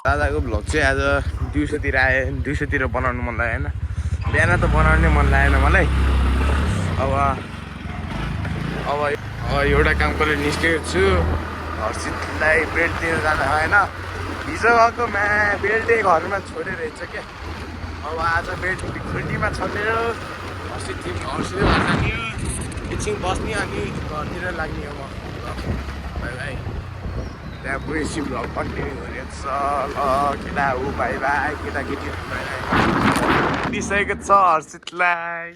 दादाको भ्लग चाहिँ आज दिउँसोतिर आयो, दिउँसोतिर बनाउनु मन लागेन, बिहान त बनाउनै मन लागेन मलाई। अब एउटा कामको लागि निस्केको छु, हर्षितलाई बेल्ट दिन जानु होइन। हिजो गएको बेल्टै घरमा छोडेर हिँड्छ क्या। अब आज बेल्ट खुल्टीमा छोडेर हर्षितले जाने हो, एकछिन बस्ने अनि घरतिर लाग्ने हो म। By by. त्यहाँ गएपछि भ्लग कन्टिन्यू गरेको छ। ल केटा हो बाई बाई, केटाकेटी दिइसकेको छ हर्षितलाई।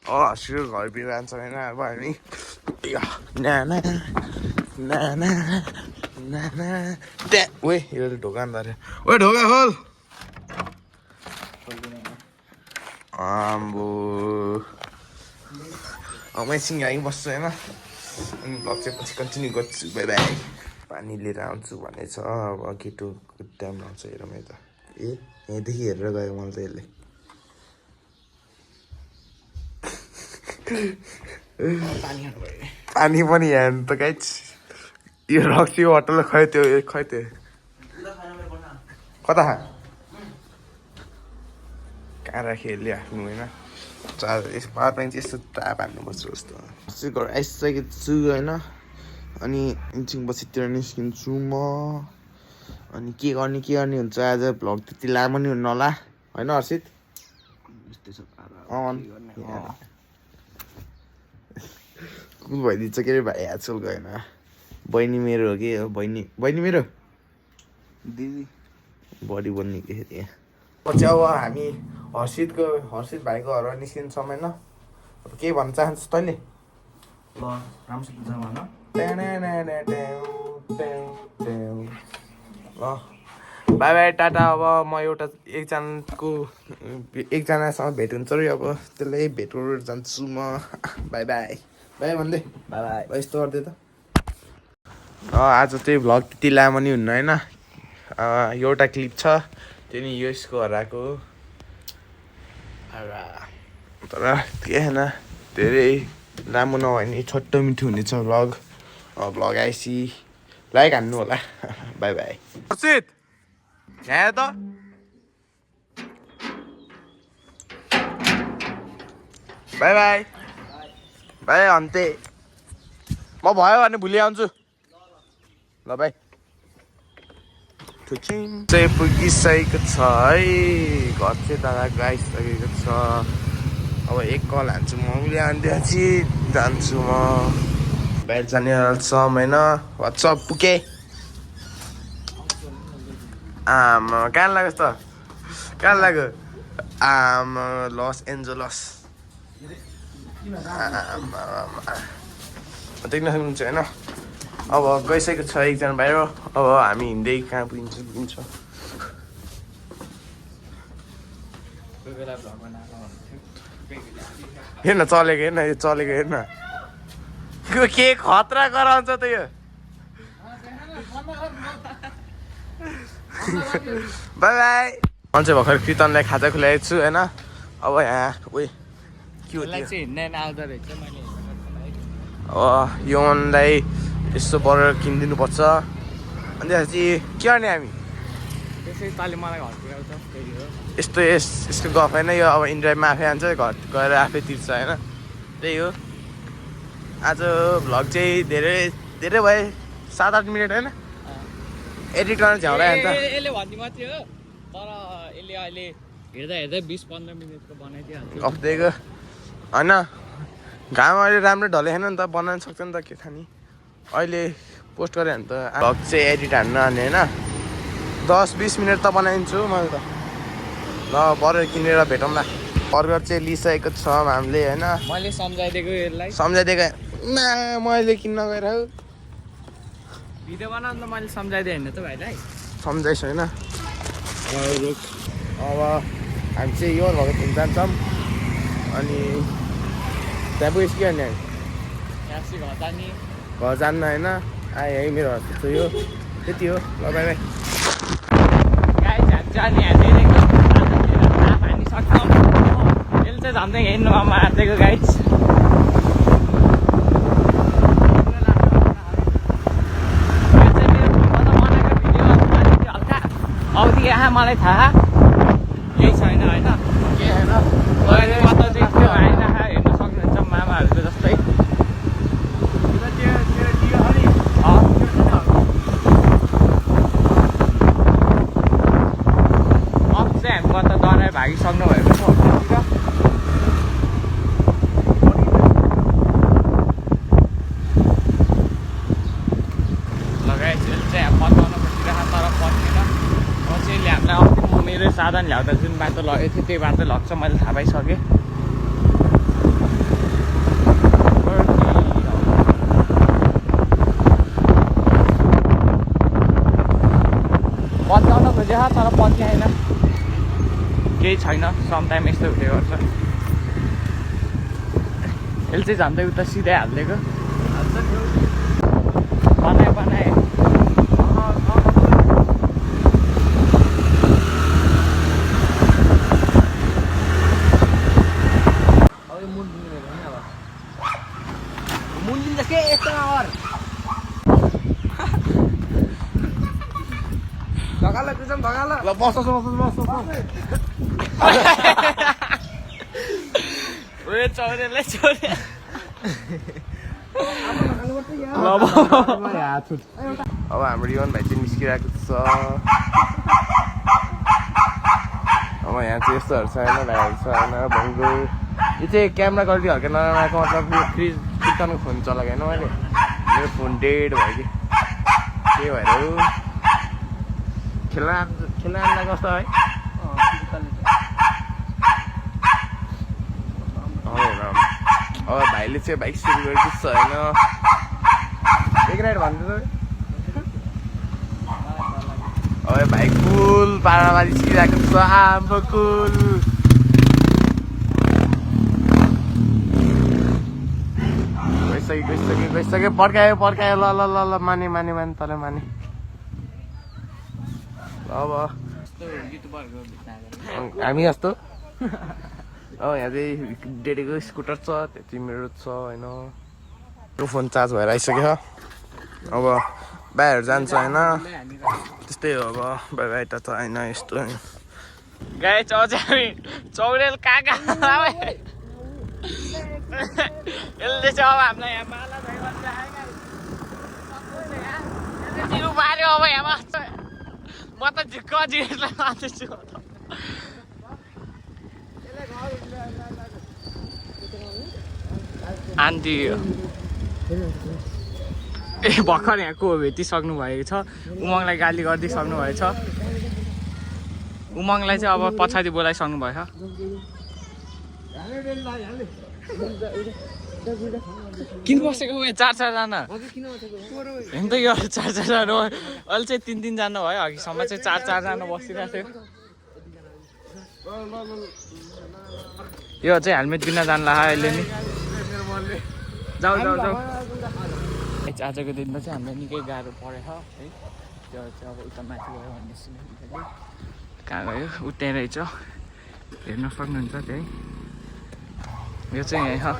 हर्षित घरतिर जान्छ होइन। अब हामी नाना नाना नाना त्यहाँ ओए यो ढोकानदार ओए ढोका खोल। आम्बो मैसिङ आइबस्छु होइन। अनि भ्लग चाहिँ पछि कन्टिन्यू गर्छु। By by. पानी लिएर आउँछु भनेछ। अब केटोको टाइम आउँछ हेरौँ यता। यहाँदेखि हेरेर गयो मलाई त यसले। पानी पनि यहाँ त गाइज यो रक्सी होटल खै त्यो कता कहाँ राखेँ यसले आफ्नो होइन। पावर ब्याङ्क चाहिँ यस्तो ताप हान्नुपर्छ जस्तो। घर आइसकेको छु होइन। अनि एकछिन पछितिर निस्किन्छु म। अनि के गर्ने हुन्छ आज। भ्लग त्यति लामो नि हुन्न होला होइन हर्षित। कुल भइदिन्छ के अरे भाइ आजकल गएन। बहिनी मेरो हो कि बहिनी मेरो दिदी बडी बन्ने के अरे। पछि अब हामी हर्षित भाइको घरमा निस्किन्छौँ होइन। अब के भन्न चाहन्छस् तैँले? ल बाई बाई टाटा। अब म एकजनासँग भेट हुन्छ र अब त्यसलाई भेट गरेर जान्छु म। बाई बाई बाई भन्दै बाई बाई यस्तो गर्दै त। आज चाहिँ भ्लग त्यति लामो नि हुन्न होइन। एउटा क्लिप छ त्यो नि यसको हराएको तर के होइन धेरै लामो नभए नि छोटो मिठो हुनेछ भ्लग। भ्लग आएपछि लाइक हान्नु होला। By by. हर्षित यहाँ त बाई बाई बाई अन्ते म भयो भने भोलि आउँछु ल बाई। चाहिँ पुगिसकेको छ है। घर चाहिँ दादाको आइसकेको छ। अब एक कल हान्छु म उसले आन्दैपछि जान्छु म। बाहिर जाने छौँ होइन। वाट्सअप पुगे आमा कहाँ लाग्यो त कहाँ लाग्यो आमा लस एन्जलस देख्न सक्नुहुन्छ होइन। अब गइसकेको छ एकजना बाहिर। अब हामी हिँड्दै कहाँ पुगिन्छ। हेर्न चलेको हेर्न यो चलेको हेर्न यो के खतरा गराउँछ त यो। By by. म चाहिँ भर्खर कृतनलाई खाजा खुलाएको छु होइन। अब यहाँ उयो के हो यो मनलाई यस्तो बर्गर किनिदिनुपर्छ। अनि त्यसपछि के गर्ने हामी यस्तो यसको गफ होइन। यो अब इन्डियामा आफै आन्छ घर गएर आफै तिर्छ होइन। त्यही हो। आज भ्लग चाहिँ धेरै भयो 7-8 मिनट होइन। एडिट गर्न झ्याउला अन्त यसले भन्ने मात्रै हो तर यसले अहिले हेर्दा 20-15 मिनटको बनाइदिइहाल्छ। अफदेखो होइन घाम अहिले राम्रो ढलेको छैन नि त बनाउन सक्छ नि त के थाहा नि। अहिले पोस्ट गरेँ भने त भ्लग चाहिँ एडिट हान्न आने होइन। 10-20 मिनट त बनाइदिन्छु मैले त। ल बर्गर किनेर भेटौँला। बर्गर चाहिँ लिइसकेको छ हामीले होइन। मैले सम्झाइदिएको यसलाई मैले किन्न गएर भिडियो बनाउँदा मैले सम्झाइदिएँ होइन त भाइलाई। सम्झाइस् होइन। अब हामी चाहिँ यो भएर जान्छौँ। अनि त्यहाँ पुगेपछि के गर्ने हामी घर जान्न होइन। आएँ है मेरो हस्पिटल छ यो त्यति हो। ल बाई बाई। यसले चाहिँ झन्डै हिँड्नुमा मारिदिएको गाइज। अब यहाँ मलाई थाहा केही छैन होइन के होइन अहिले कता चाहिँ त्यो आइरहेको हेर्न सक्नुहुन्छ मामाहरूको जस्तै अब चाहिँ हामी कता डराइ भागिसक्नु भएको छ होटलतिर मेरो साधन ल्याउँदा जुन बाटो लगेको थियो त्यही बाटो लग्छ मैले थाहा पाइसकेँ पत्याउन खोजेको तर पत्याएन केही छैन समटाइम यस्तो हुँदै गर्छ यसले चाहिँ झन्डै उता सिधै हालिदिएको बनाए ल बस चौरेलाई चौरे अब हाम्रो रिवन भाइ चाहिँ निस्किरहेको छ अब यहाँ चाहिँ यस्तोहरू छैन भाइहरू छैन भङ्गो यो चाहिँ क्यामेरा क्वालिटी हल्का नराम्रो मतलब फ्रिज किर्तनको फोन चलाएको होइन मैले मेरो फोन डेड भयो कि त्यही भएर खेल्न कस्तो है अब भाइले चाहिँ बाइक सुरु गरेको छैन एक राइड भन्दै अब भाइ कुल पारामा निस्किरहेको छ आम्बो कुल गइसक्यो पर्खायो ल ल ल ल माने तल माने अब हामी जस्तो अब यहाँ चाहिँ डेडीको स्कुटर छ त्यति मेरो छ होइन यो फोन चार्ज भएर आइसक्यो अब भाइहरू जान्छ होइन त्यस्तै हो अब भाइ त होइन यस्तो गाई चौचामी चौरेल कहाँ यसले चाहिँ अब हामीलाई यहाँ माला मार्यो अब यहाँ म त झिक्क जिरेलाई मार्दैछु आन्टी ए भर्खर यहाँ को भेटिसक्नु भएको छ उमङलाई गाली गरिदिइसक्नु भएछ उमङलाई चाहिँ अब पछाडि बोलाइसक्नु भयो किन बसेको चारजना हेर्नु त यो चारजना अहिले चाहिँ तिनजना भयो अघिसम्म चाहिँ चारजना बसिरहेको थियो यो चाहिँ हेलमेट किन्न जानु लाग्यो अहिले नि जाऊ आजको दिनमा चाहिँ हामीलाई निकै गाह्रो परेछ है त्यो चाहिँ अब उता माथि गयो भन्ने सुनेको कहाँ गयो उतै रहेछ हेर्न सक्नुहुन्छ त्यही यो चाहिँ यहाँ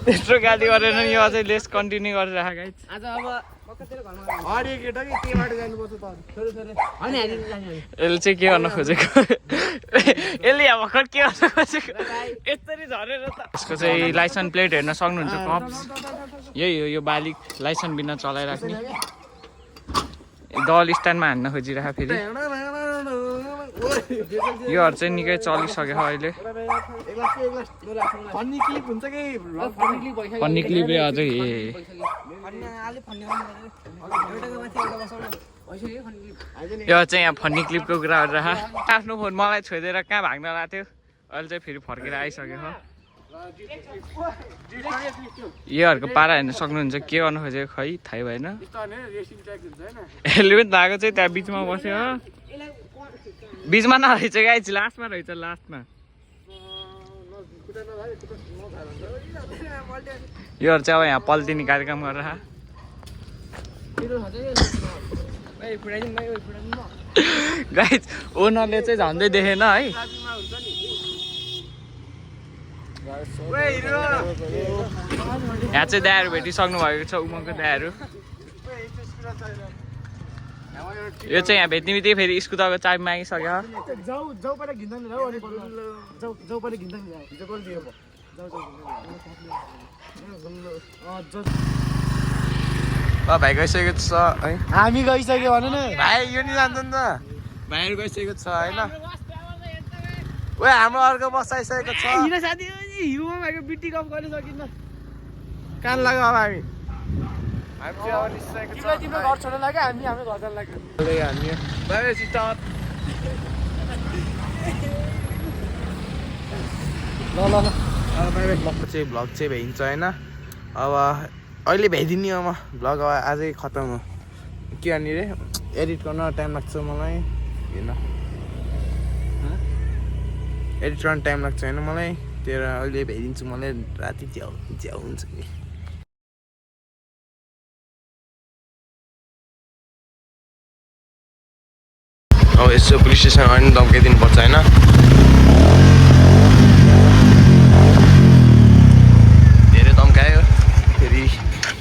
त्यत्रो गाली गरेर यो अझै लेस कन्टिन्यू गरिरहेको गाइज आज अब यसले चाहिँ के गर्न खोजेको यसले यहाँ भर्खर के गर्न खोजेको यसरी झरेर त यसको चाहिँ लाइसेन्स प्लेट हेर्न सक्नुहुन्छ कप्स यही हो यो बालिक लाइसेन्स बिना चलाइराख्ने डल स्ट्यान्डमा हान्न खोजिरहेको फेरि योहरू चाहिँ निकै चलिसक्यो अहिले फन्नी क्लिप अझै यो चाहिँ यहाँ फन्नी क्लिपको कुरा गरेर आफ्नो फोन मलाई छोइदिएर कहाँ भाग्न लाग्थ्यो थियो अहिले चाहिँ फेरि फर्केर आइसक्यो योहरूको पारा हेर्न सक्नुहुन्छ के गर्नु खोजेको खै थाहै भएन यसले पनि धाएको चाहिँ त्यहाँ बिचमा बस्यो बिचमा नरहेछ गाइज लास्टमा रहेछ लास्टमा योहरू चाहिँ अब यहाँ पल्टिने कार्यक्रम गरेर गाइज ओनरले चाहिँ झन्डै देखेन है यहाँ चाहिँ दायाहरू भेटिसक्नु भएको छ उमङको दायाहरू यो चाहिँ यहाँ भेट्ने बित्तिकै फेरि स्कुटरको चाबी मागिसक्यो जाउ पहिला घिन्दैन नि अनि जाउ पहिला घिन्दैन नि हिजो कल दियो भाइ गइसकेको छ है हामी गइसक्यो भने नि भाइ यो नि जान्छ नि त भाइहरू गइसकेको छ होइन ओए हाम्रो अर्को बस आइसकेको छ हिँड साथी हिउँमा भएको बिटी कप गर्न सकिन्न कान लाग्यो अब हामी चाहिँ अब निस्किसकेको छ तिम्रो घर छोड्न लाग्यो हामी हाम्रो घर जान लाग्यो हामी भाइ सिस्टर ल ल ल चाहिँ भ्लग चाहिँ भ्याइन्छ होइन अब अहिले भ्याइदिने हो म भ्लग अब आजै खतम हो के गर्ने रे एडिट गर्न टाइम लाग्छ मलाई होइन एडिट गर्न टाइम लाग्छ होइन मलाई त्यही भएर अहिले भ्याइदिन्छु मलाई राति च्याउ च्याउ हुन्छ कि अब यसो पुलिस स्टेसन अनि धम्काइदिनुपर्छ होइन धेरै धम्कायो फेरि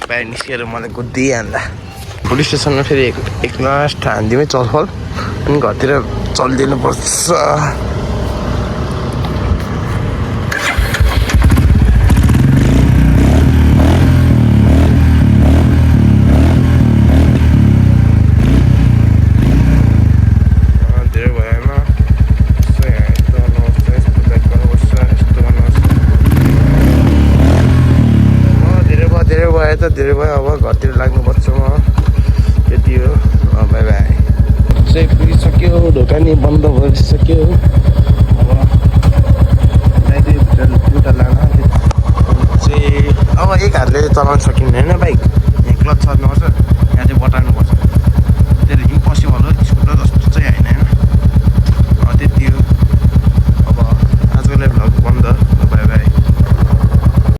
बाहिर निस्केर मलाई कुदिहाल्दा पुलिस स्टेसनमा फेरि एक लास्ट हान्दिमै चलफल अनि घरतिर चलिदिनुपर्छ धेरै भयो अब घरतिर लाग्नुपर्छ म त्यति हो बाई बाई चाहिँ पुगिसक्यो ढोकानी बन्द भइसक्यो अब एउटा लान चाहिँ अब एक हातले चलाउन सकिँदैन होइन बाइक यहाँ क्लच छर्नुपर्छ यहाँ चाहिँ बटाउनु